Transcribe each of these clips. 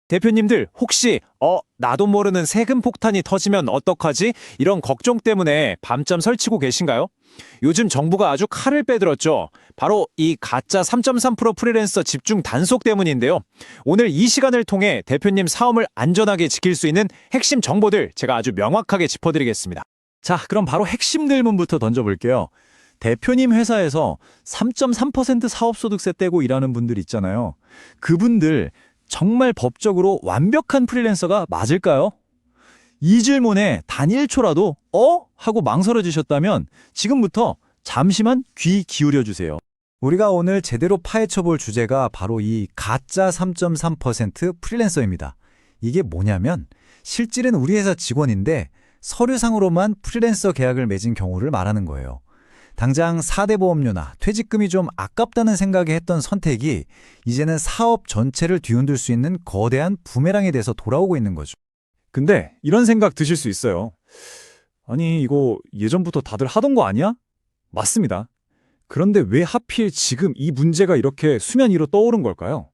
대표님들 혹시 나도 모르는 세금 폭탄이 터지면 어떡하지? 이런 걱정 때문에 밤잠 설치고 계신가요? 요즘 정부가 아주 칼을 빼들었죠. 바로 이 가짜 3.3% 프리랜서 집중 단속 때문인데요. 오늘 이 시간을 통해 대표님 사업을 안전하게 지킬 수 있는 핵심 정보들 제가 아주 명확하게 짚어드리겠습니다. 자, 그럼 바로 핵심 질문부터 던져볼게요. 대표님 회사에서 3.3% 사업소득세 떼고 일하는 분들 있잖아요. 그분들 정말 법적으로 완벽한 프리랜서가 맞을까요? 이 질문에 단 1초라도 하고 망설여지셨다면 지금부터 잠시만 귀 기울여 주세요. 우리가 오늘 제대로 파헤쳐 볼 주제가 바로 이 가짜 3.3% 프리랜서입니다. 이게 뭐냐면 실질은 우리 회사 직원인데 서류상으로만 프리랜서 계약을 맺은 경우를 말하는 거예요. 당장 4대 보험료나 퇴직금이 좀 아깝다는 생각에 했던 선택이 이제는 사업 전체를 뒤흔들 수 있는 거대한 부메랑이 돼서 돌아오고 있는 거죠. 근데 이런 생각 드실 수 있어요. 아니, 이거 예전부터 다들 하던 거 아니야? 맞습니다. 그런데 왜 하필 지금 이 문제가 이렇게 수면 위로 떠오른 걸까요?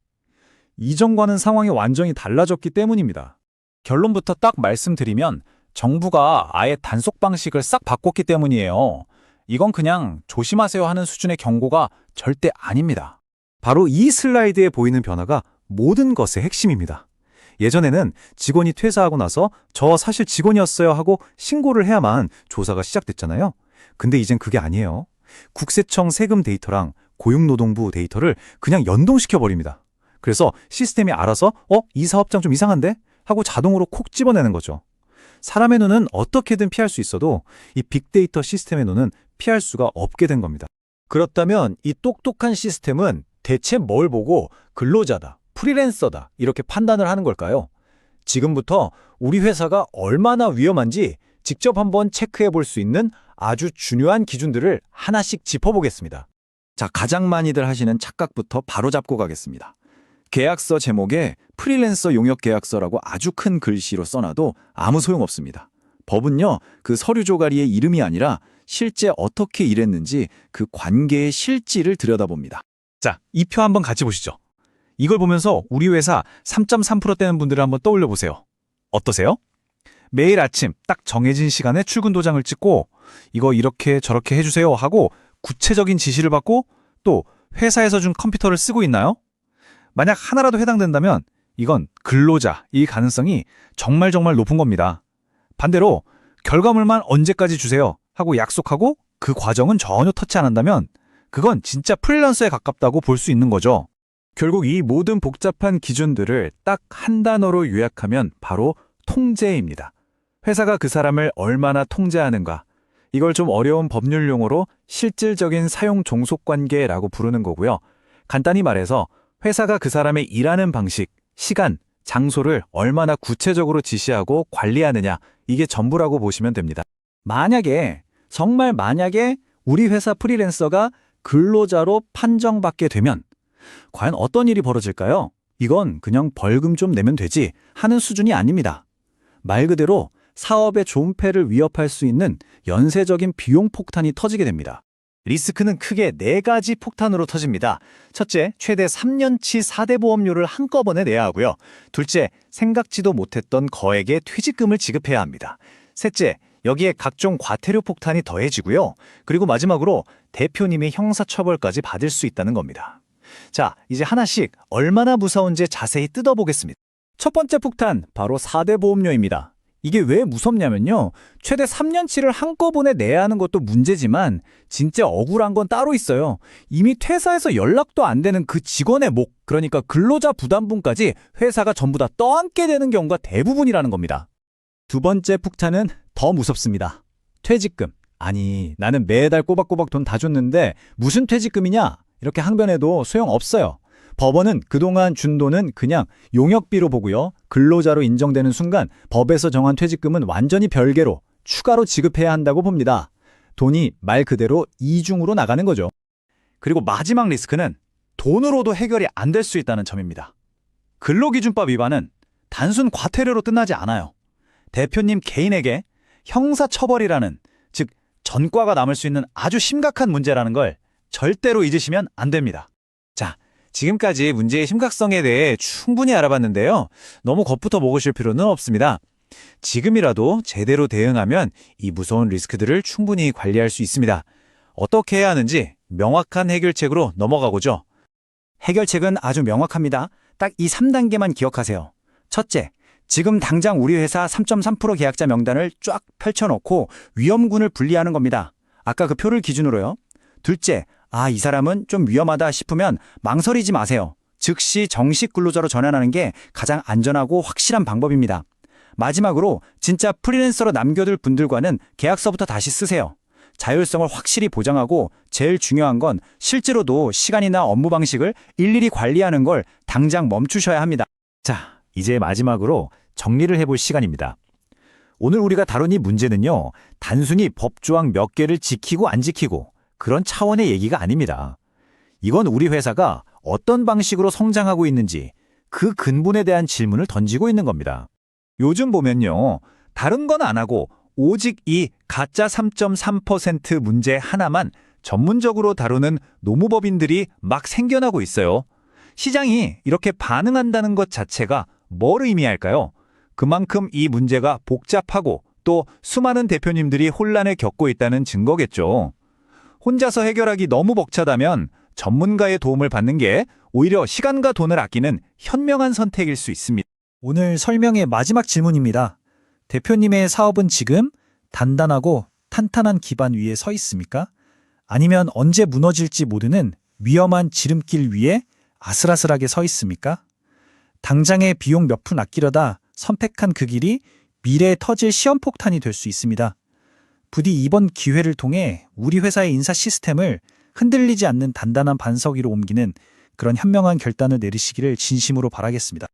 이전과는 상황이 완전히 달라졌기 때문입니다. 결론부터 딱 말씀드리면 정부가 아예 단속 방식을 싹 바꿨기 때문이에요. 이건 그냥 조심하세요 하는 수준의 경고가 절대 아닙니다. 바로 이 슬라이드에 보이는 변화가 모든 것의 핵심입니다. 예전에는 직원이 퇴사하고 나서 저 사실 직원이었어요 하고 신고를 해야만 조사가 시작됐잖아요. 근데 이젠 그게 아니에요. 국세청 세금 데이터랑 고용노동부 데이터를 그냥 연동시켜버립니다. 그래서 시스템이 알아서 이 사업장 좀 이상한데? 하고 자동으로 콕 집어내는 거죠. 사람의 눈은 어떻게든 피할 수 있어도 이 빅데이터 시스템의 눈은 피할 수가 없게 된 겁니다. 그렇다면 이 똑똑한 시스템은 대체 뭘 보고 근로자다, 프리랜서다 이렇게 판단을 하는 걸까요? 지금부터 우리 회사가 얼마나 위험한지 직접 한번 체크해 볼 수 있는 아주 중요한 기준들을 하나씩 짚어보겠습니다. 자, 가장 많이들 하시는 착각부터 바로 잡고 가겠습니다. 계약서 제목에 프리랜서 용역 계약서라고 아주 큰 글씨로 써놔도 아무 소용없습니다. 법은요, 그 서류 조가리의 이름이 아니라 실제 어떻게 일했는지 그 관계의 실질을 들여다봅니다. 자, 이 표 한번 같이 보시죠. 이걸 보면서 우리 회사 3.3% 떼는 분들을 한번 떠올려 보세요. 어떠세요? 매일 아침 딱 정해진 시간에 출근 도장을 찍고 이거 이렇게 저렇게 해주세요 하고 구체적인 지시를 받고 또 회사에서 준 컴퓨터를 쓰고 있나요? 만약 하나라도 해당된다면 이건 근로자일 가능성이 정말 높은 겁니다. 반대로 결과물만 언제까지 주세요 하고 약속하고 그 과정은 전혀 터치 안 한다면 그건 진짜 프리랜서에 가깝다고 볼 수 있는 거죠. 결국 이 모든 복잡한 기준들을 딱 한 단어로 요약하면 바로 통제입니다. 회사가 그 사람을 얼마나 통제하는가. 이걸 좀 어려운 법률 용어로 실질적인 사용 종속 관계라고 부르는 거고요. 간단히 말해서 회사가 그 사람의 일하는 방식, 시간, 장소를 얼마나 구체적으로 지시하고 관리하느냐, 이게 전부라고 보시면 됩니다. 정말 만약에 우리 회사 프리랜서가 근로자로 판정받게 되면 과연 어떤 일이 벌어질까요? 이건 그냥 벌금 좀 내면 되지 하는 수준이 아닙니다. 말 그대로 사업의 존폐를 위협할 수 있는 연쇄적인 비용 폭탄이 터지게 됩니다. 리스크는 크게 4가지 폭탄으로 터집니다. 첫째, 최대 3년치 4대 보험료를 한꺼번에 내야 하고요. 둘째, 생각지도 못했던 거액의 퇴직금을 지급해야 합니다. 셋째, 여기에 각종 과태료 폭탄이 더해지고요. 그리고 마지막으로 대표님의 형사처벌까지 받을 수 있다는 겁니다. 자, 이제 하나씩 얼마나 무서운지 자세히 뜯어보겠습니다. 첫 번째 폭탄, 바로 4대 보험료입니다. 이게 왜 무섭냐면요. 최대 3년치를 한꺼번에 내야 하는 것도 문제지만 진짜 억울한 건 따로 있어요. 이미 퇴사해서 연락도 안 되는 그 직원의 목, 그러니까 근로자 부담분까지 회사가 전부 다 떠안게 되는 경우가 대부분이라는 겁니다. 두 번째 폭탄은 더 무섭습니다. 퇴직금. 아니, 나는 매달 꼬박꼬박 돈 다 줬는데 무슨 퇴직금이냐? 이렇게 항변해도 소용없어요. 법원은 그동안 준 돈은 그냥 용역비로 보고요. 근로자로 인정되는 순간 법에서 정한 퇴직금은 완전히 별개로 추가로 지급해야 한다고 봅니다. 돈이 말 그대로 이중으로 나가는 거죠. 그리고 마지막 리스크는 돈으로도 해결이 안 될 수 있다는 점입니다. 근로기준법 위반은 단순 과태료로 끝나지 않아요. 대표님 개인에게 형사처벌이라는, 즉 전과가 남을 수 있는 아주 심각한 문제라는 걸 절대로 잊으시면 안 됩니다. 자, 지금까지 문제의 심각성에 대해 충분히 알아봤는데요. 너무 겁부터 먹으실 필요는 없습니다. 지금이라도 제대로 대응하면 이 무서운 리스크들을 충분히 관리할 수 있습니다. 어떻게 해야 하는지 명확한 해결책으로 넘어가고죠. 해결책은 아주 명확합니다. 딱 이 3단계만 기억하세요. 첫째, 지금 당장 우리 회사 3.3% 계약자 명단을 쫙 펼쳐놓고 위험군을 분리하는 겁니다. 아까 그 표를 기준으로요. 둘째, 이 사람은 좀 위험하다 싶으면 망설이지 마세요. 즉시 정식 근로자로 전환하는 게 가장 안전하고 확실한 방법입니다. 마지막으로 진짜 프리랜서로 남겨둘 분들과는 계약서부터 다시 쓰세요. 자율성을 확실히 보장하고 제일 중요한 건 실제로도 시간이나 업무 방식을 일일이 관리하는 걸 당장 멈추셔야 합니다. 자, 이제 마지막으로 정리를 해볼 시간입니다. 오늘 우리가 다룬 이 문제는요, 단순히 법조항 몇 개를 지키고 안 지키고 그런 차원의 얘기가 아닙니다. 이건 우리 회사가 어떤 방식으로 성장하고 있는지 그 근본에 대한 질문을 던지고 있는 겁니다. 요즘 보면요, 다른 건 안 하고 오직 이 가짜 3.3% 문제 하나만 전문적으로 다루는 노무법인들이 막 생겨나고 있어요. 시장이 이렇게 반응한다는 것 자체가 뭘 의미할까요? 그만큼 이 문제가 복잡하고 또 수많은 대표님들이 혼란을 겪고 있다는 증거겠죠. 혼자서 해결하기 너무 벅차다면 전문가의 도움을 받는 게 오히려 시간과 돈을 아끼는 현명한 선택일 수 있습니다. 오늘 설명의 마지막 질문입니다. 대표님의 사업은 지금 단단하고 탄탄한 기반 위에 서 있습니까? 아니면 언제 무너질지 모르는 위험한 지름길 위에 아슬아슬하게 서 있습니까? 당장의 비용 몇 푼 아끼려다 선택한 그 길이 미래에 터질 시험폭탄이 될 수 있습니다. 부디 이번 기회를 통해 우리 회사의 인사 시스템을 흔들리지 않는 단단한 반석 위로 옮기는 그런 현명한 결단을 내리시기를 진심으로 바라겠습니다.